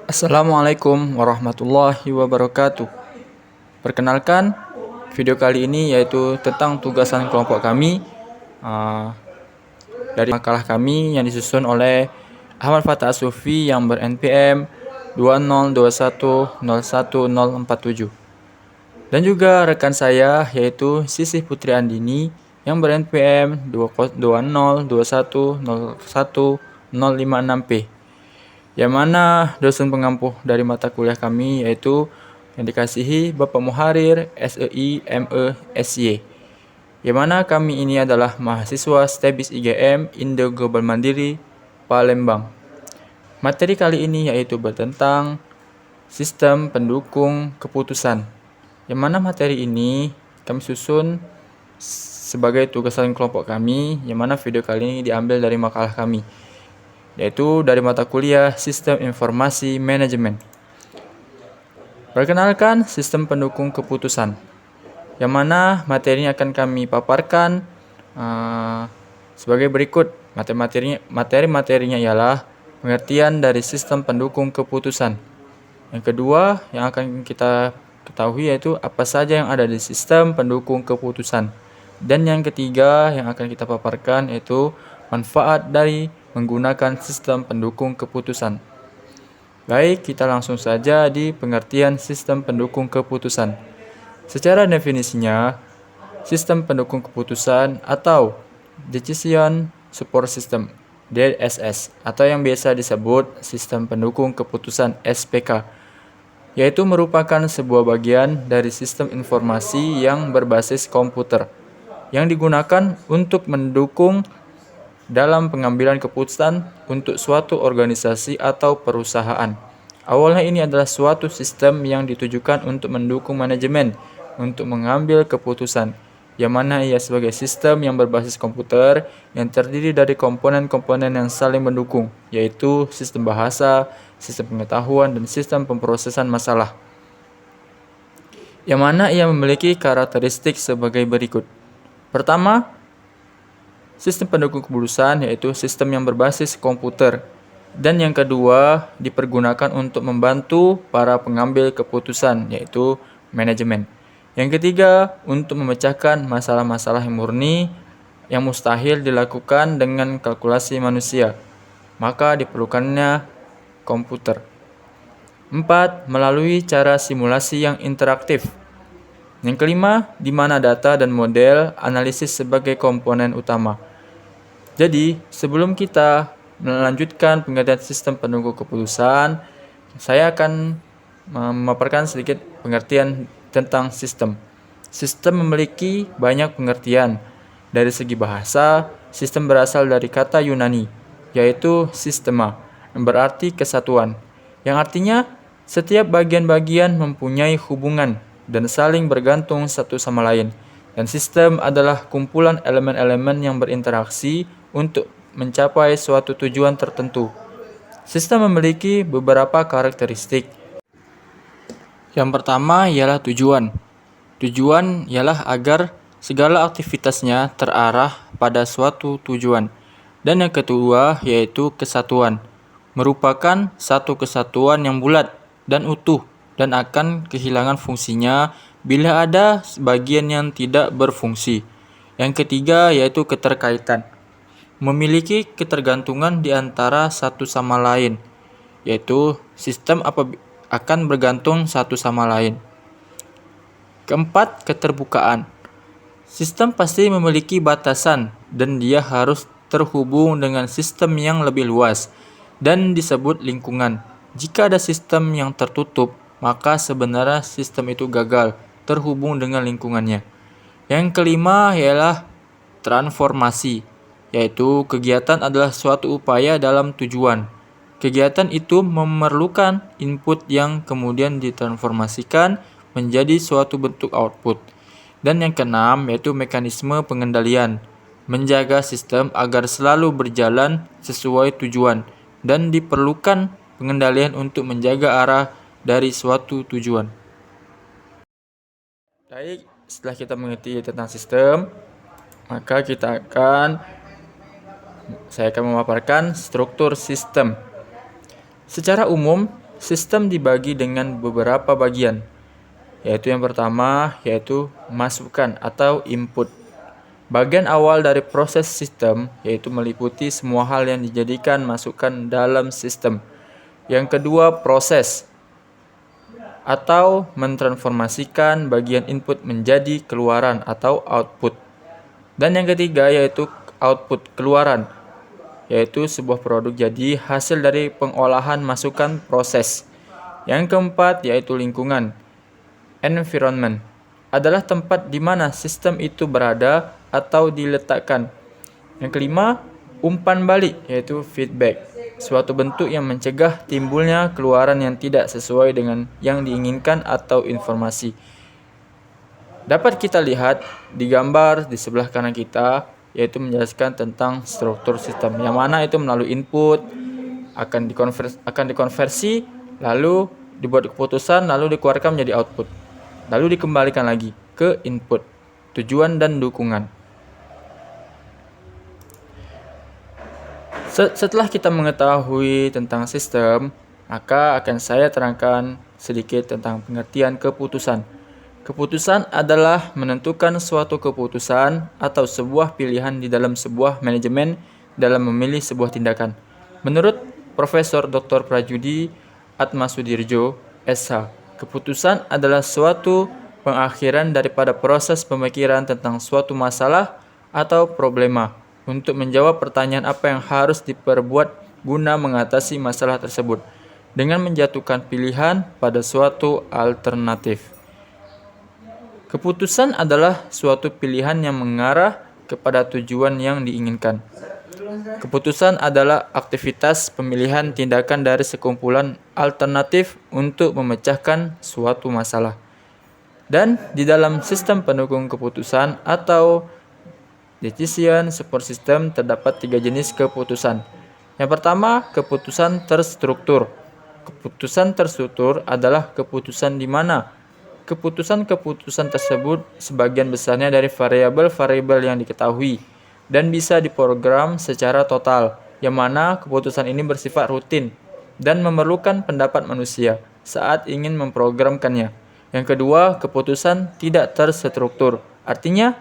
Assalamualaikum warahmatullahi wabarakatuh. Perkenalkan, video kali ini yaitu tentang tugasan kelompok kami dari makalah kami yang disusun oleh Ahmad Fathah As-Sufi yang ber-NPM 202101047 dan juga rekan saya yaitu Sisih Putri Andini yang ber-NPM 20210101056P, yang mana dosen pengampu dari mata kuliah kami yaitu yang dikasihi Bapak Muharir SEI ME SY, yang mana kami ini adalah mahasiswa STEBIS IGM Indo Global Mandiri Palembang. Materi kali ini yaitu tentang sistem pendukung keputusan, yang mana materi ini kami susun sebagai tugasan kelompok kami, yang mana video kali ini diambil dari makalah kami yaitu dari mata kuliah Sistem Informasi Manajemen. Perkenalkan, sistem pendukung keputusan, yang mana materinya akan kami paparkan sebagai berikut. Materi-materinya ialah pengertian dari sistem pendukung keputusan. Yang kedua yang akan kita ketahui yaitu apa saja yang ada di sistem pendukung keputusan. Dan yang ketiga yang akan kita paparkan yaitu manfaat dari menggunakan sistem pendukung keputusan. Baik, kita langsung saja di pengertian sistem pendukung keputusan. Secara definisinya, sistem pendukung keputusan atau Decision Support System DSS atau yang biasa disebut sistem pendukung keputusan SPK, yaitu merupakan sebuah bagian dari sistem informasi yang berbasis komputer yang digunakan untuk mendukung dalam pengambilan keputusan untuk suatu organisasi atau perusahaan. Awalnya ini adalah suatu sistem yang ditujukan untuk mendukung manajemen untuk mengambil keputusan, yang mana ia sebagai sistem yang berbasis komputer yang terdiri dari komponen-komponen yang saling mendukung, yaitu sistem bahasa, sistem pengetahuan, dan sistem pemrosesan masalah, yang mana ia memiliki karakteristik sebagai berikut. Pertama, sistem pendukung keputusan yaitu sistem yang berbasis komputer, dan yang kedua dipergunakan untuk membantu para pengambil keputusan yaitu manajemen. Yang ketiga untuk memecahkan masalah-masalah yang murni yang mustahil dilakukan dengan kalkulasi manusia, maka diperlukannya komputer. 4. Melalui cara simulasi yang interaktif. Yang kelima, di mana data dan model analisis sebagai komponen utama. Jadi, sebelum kita melanjutkan pengertian sistem pendukung keputusan, saya akan memaparkan sedikit pengertian tentang sistem. Sistem memiliki banyak pengertian. Dari segi bahasa, sistem berasal dari kata Yunani, yaitu sistema, yang berarti kesatuan, yang artinya setiap bagian-bagian mempunyai hubungan dan saling bergantung satu sama lain. Dan sistem adalah kumpulan elemen-elemen yang berinteraksi untuk mencapai suatu tujuan tertentu. Sistem memiliki beberapa karakteristik. Yang pertama ialah tujuan. Tujuan ialah agar segala aktivitasnya terarah pada suatu tujuan. Dan yang kedua yaitu kesatuan. Merupakan satu kesatuan yang bulat dan utuh dan akan kehilangan fungsinya bila ada bagian yang tidak berfungsi. Yang ketiga yaitu keterkaitan. Memiliki ketergantungan di antara satu sama lain, yaitu sistem akan bergantung satu sama lain. Keempat, keterbukaan. Sistem pasti memiliki batasan dan dia harus terhubung dengan sistem yang lebih luas dan disebut lingkungan. Jika ada sistem yang tertutup, maka sebenarnya sistem itu gagal terhubung dengan lingkungannya. Yang kelima ialah transformasi, yaitu kegiatan adalah suatu upaya dalam tujuan. Kegiatan itu memerlukan input yang kemudian ditransformasikan menjadi suatu bentuk output. Dan yang keenam yaitu mekanisme pengendalian, menjaga sistem agar selalu berjalan sesuai tujuan dan diperlukan pengendalian untuk menjaga arah dari suatu tujuan. Baik, setelah kita mengerti tentang sistem, maka saya akan memaparkan struktur sistem. Secara umum, sistem dibagi dengan beberapa bagian, yaitu yang pertama yaitu masukan atau input. Bagian awal dari proses sistem yaitu meliputi semua hal yang dijadikan masukan dalam sistem. Yang kedua, proses atau mentransformasikan bagian input menjadi keluaran atau output. Dan yang ketiga yaitu output, keluaran, yaitu sebuah produk jadi hasil dari pengolahan masukan proses. Yang keempat yaitu lingkungan, environment, adalah tempat di mana sistem itu berada atau diletakkan. Yang kelima, umpan balik, yaitu feedback, suatu bentuk yang mencegah timbulnya keluaran yang tidak sesuai dengan yang diinginkan atau informasi. Dapat kita lihat di gambar di sebelah kanan kita, yaitu menjelaskan tentang struktur sistem, yang mana itu melalui input akan dikonversi, lalu dibuat keputusan, lalu dikeluarkan menjadi output, lalu dikembalikan lagi ke input, tujuan dan dukungan. Setelah kita mengetahui tentang sistem, maka akan saya terangkan sedikit tentang pengertian keputusan. Keputusan adalah menentukan suatu keputusan atau sebuah pilihan di dalam sebuah manajemen dalam memilih sebuah tindakan. Menurut Profesor Dr. Prajudi Atmasudirjo, SH, keputusan adalah suatu pengakhiran daripada proses pemikiran tentang suatu masalah atau problema untuk menjawab pertanyaan apa yang harus diperbuat guna mengatasi masalah tersebut dengan menjatuhkan pilihan pada suatu alternatif. Keputusan adalah suatu pilihan yang mengarah kepada tujuan yang diinginkan. Keputusan adalah aktivitas pemilihan tindakan dari sekumpulan alternatif untuk memecahkan suatu masalah. Dan di dalam sistem pendukung keputusan atau decision support system terdapat 3 jenis keputusan. Yang pertama, keputusan terstruktur. Keputusan terstruktur adalah keputusan di mana keputusan-keputusan tersebut sebagian besarnya dari variabel-variabel yang diketahui dan bisa diprogram secara total, yang mana keputusan ini bersifat rutin dan memerlukan pendapat manusia saat ingin memprogramkannya. Yang kedua, keputusan tidak terstruktur. Artinya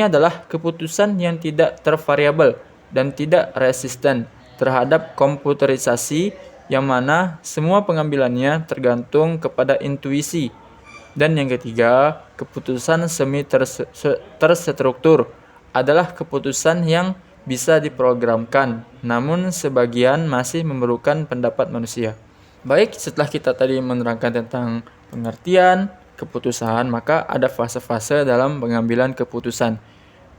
adalah keputusan yang tidak tervariabel dan tidak resisten terhadap komputerisasi, yang mana semua pengambilannya tergantung kepada intuisi. Dan yang ketiga, keputusan semi terstruktur adalah keputusan yang bisa diprogramkan, namun sebagian masih memerlukan pendapat manusia. Baik, setelah kita tadi menerangkan tentang pengertian keputusan, maka ada fase-fase dalam pengambilan keputusan.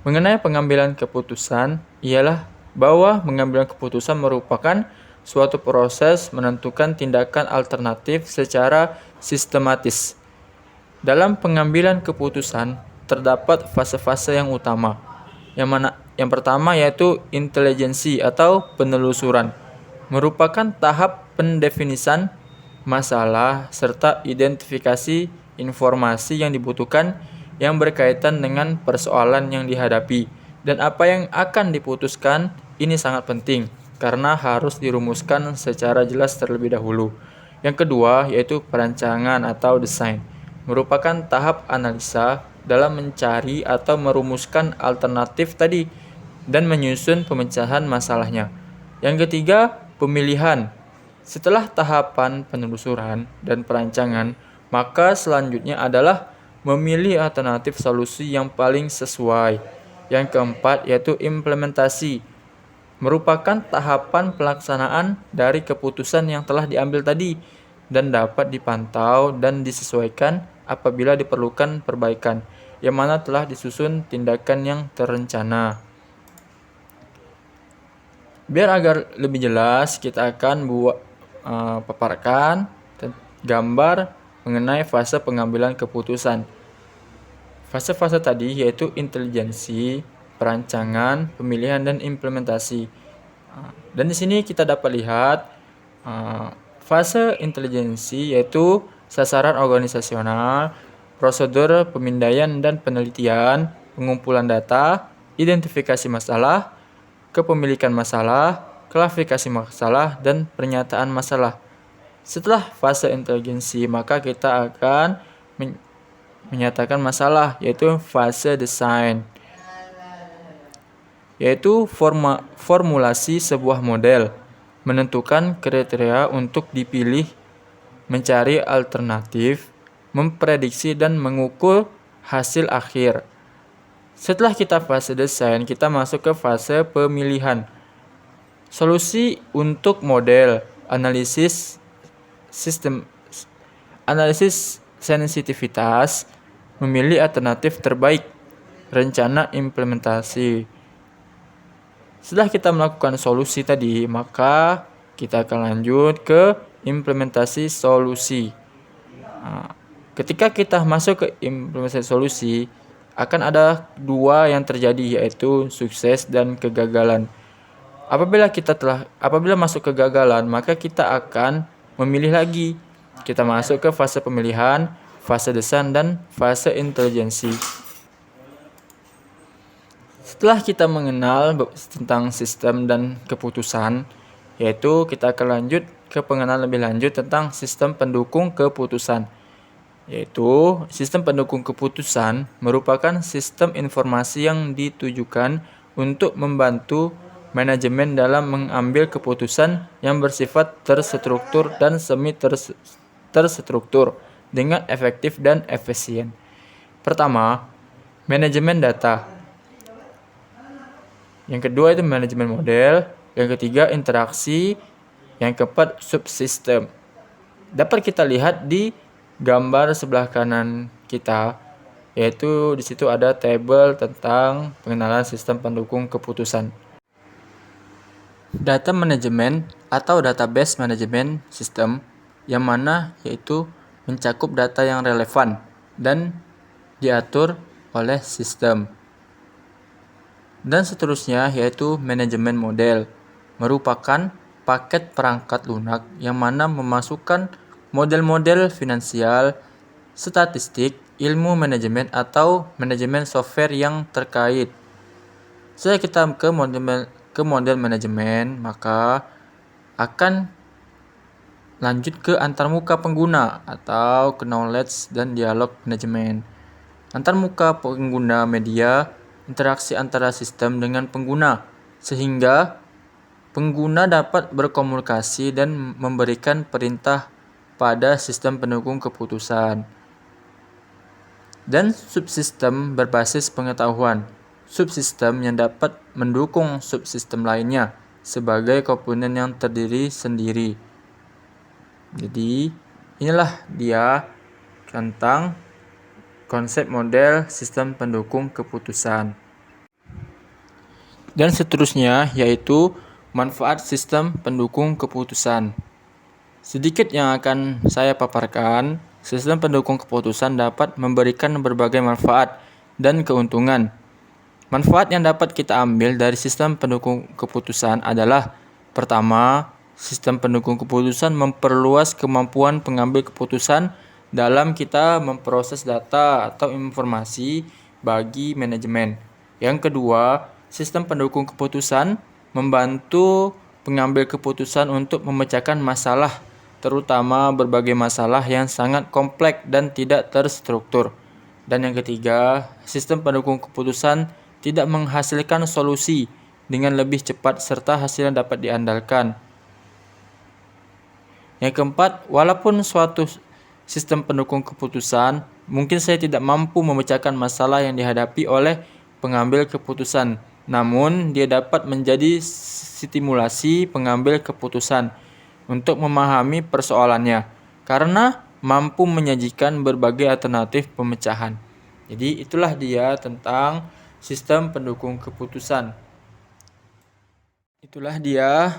Mengenai pengambilan keputusan, ialah bahwa pengambilan keputusan merupakan suatu proses menentukan tindakan alternatif secara sistematis. Dalam pengambilan keputusan, terdapat fase-fase yang utama. Yang pertama yaitu intelijensi atau penelusuran, merupakan tahap pendefinisan masalah serta identifikasi informasi yang dibutuhkan yang berkaitan dengan persoalan yang dihadapi, dan apa yang akan diputuskan ini sangat penting karena harus dirumuskan secara jelas terlebih dahulu. Yang kedua yaitu perancangan atau desain, merupakan tahap analisa dalam mencari atau merumuskan alternatif tadi dan menyusun pemecahan masalahnya. Yang ketiga, pemilihan. Setelah tahapan penelusuran dan perancangan, maka selanjutnya adalah memilih alternatif solusi yang paling sesuai. Yang keempat yaitu implementasi, merupakan tahapan pelaksanaan dari keputusan yang telah diambil tadi dan dapat dipantau dan disesuaikan apabila diperlukan perbaikan, yang mana telah disusun tindakan yang terencana. Biar agar lebih jelas, kita akan paparkan gambar mengenai fase pengambilan keputusan. Fase-fase tadi yaitu intelijensi, perancangan, pemilihan, dan implementasi. Dan di sini kita dapat lihat fase intelijensi yaitu sasaran organisasional, prosedur pemindaian dan penelitian, pengumpulan data, identifikasi masalah, kepemilikan masalah, klasifikasi masalah, dan pernyataan masalah. Setelah fase intelijensi, maka kita akan menyatakan masalah, yaitu fase desain, yaitu formulasi sebuah model, menentukan kriteria untuk dipilih, mencari alternatif, memprediksi dan mengukur hasil akhir. Setelah kita fase desain, kita masuk ke fase pemilihan. Solusi untuk model, analisis sensitivitas, memilih alternatif terbaik, rencana implementasi. Setelah kita melakukan solusi tadi, maka kita akan lanjut ke implementasi solusi. Ketika kita masuk ke implementasi solusi, akan ada dua yang terjadi, yaitu sukses dan kegagalan. Apabila masuk kegagalan, maka kita akan memilih lagi. Kita masuk ke fase pemilihan, fase desain, dan fase intelijensi. Setelah kita mengenal tentang sistem dan keputusan, yaitu kita akan lanjut ke pengenalan lebih lanjut tentang sistem pendukung keputusan. Yaitu sistem pendukung keputusan merupakan sistem informasi yang ditujukan untuk membantu manajemen dalam mengambil keputusan yang bersifat terstruktur dan semi terstruktur dengan efektif dan efisien. Pertama, manajemen data. Yang kedua itu manajemen model. Yang ketiga interaksi. Yang keempat subsistem. Dapat kita lihat di gambar sebelah kanan kita, yaitu di situ ada tabel tentang pengenalan sistem pendukung keputusan. Data manajemen atau database management system, yang mana yaitu mencakup data yang relevan dan diatur oleh sistem. Dan seterusnya yaitu manajemen model, merupakan paket perangkat lunak yang mana memasukkan model-model finansial, statistik, ilmu manajemen atau manajemen software yang terkait. Setelah kita ke model manajemen, maka akan lanjut ke antarmuka pengguna atau ke knowledge dan dialog manajemen. Antarmuka pengguna media, interaksi antara sistem dengan pengguna, sehingga pengguna dapat berkomunikasi dan memberikan perintah pada sistem pendukung keputusan. Dan subsistem berbasis pengetahuan, subsistem yang dapat mendukung subsistem lainnya sebagai komponen yang terdiri sendiri. Jadi inilah dia tentang konsep model sistem pendukung keputusan. Dan seterusnya yaitu manfaat sistem pendukung keputusan. Sedikit yang akan saya paparkan, sistem pendukung keputusan dapat memberikan berbagai manfaat dan keuntungan. Manfaat yang dapat kita ambil dari sistem pendukung keputusan adalah: pertama, sistem pendukung keputusan memperluas kemampuan pengambil keputusan dalam kita memproses data atau informasi bagi manajemen. Yang kedua, sistem pendukung keputusan membantu pengambil keputusan untuk memecahkan masalah, terutama berbagai masalah yang sangat kompleks dan tidak terstruktur. Dan yang ketiga, sistem pendukung keputusan tidak menghasilkan solusi dengan lebih cepat serta hasilnya dapat diandalkan. Yang keempat, walaupun suatu sistem pendukung keputusan mungkin saya tidak mampu memecahkan masalah yang dihadapi oleh pengambil keputusan, namun dia dapat menjadi stimulasi pengambil keputusan untuk memahami persoalannya karena mampu menyajikan berbagai alternatif pemecahan. Jadi itulah dia tentang sistem pendukung keputusan. Itulah dia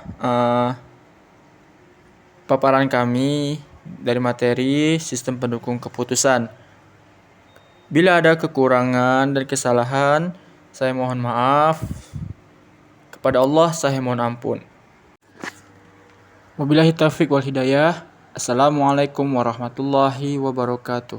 paparan kami dari materi sistem pendukung keputusan. Bila ada kekurangan dan kesalahan, saya mohon maaf. Kepada Allah saya mohon ampun. Wabillahi taufiq wal hidayah. Assalamualaikum warahmatullahi wabarakatuh.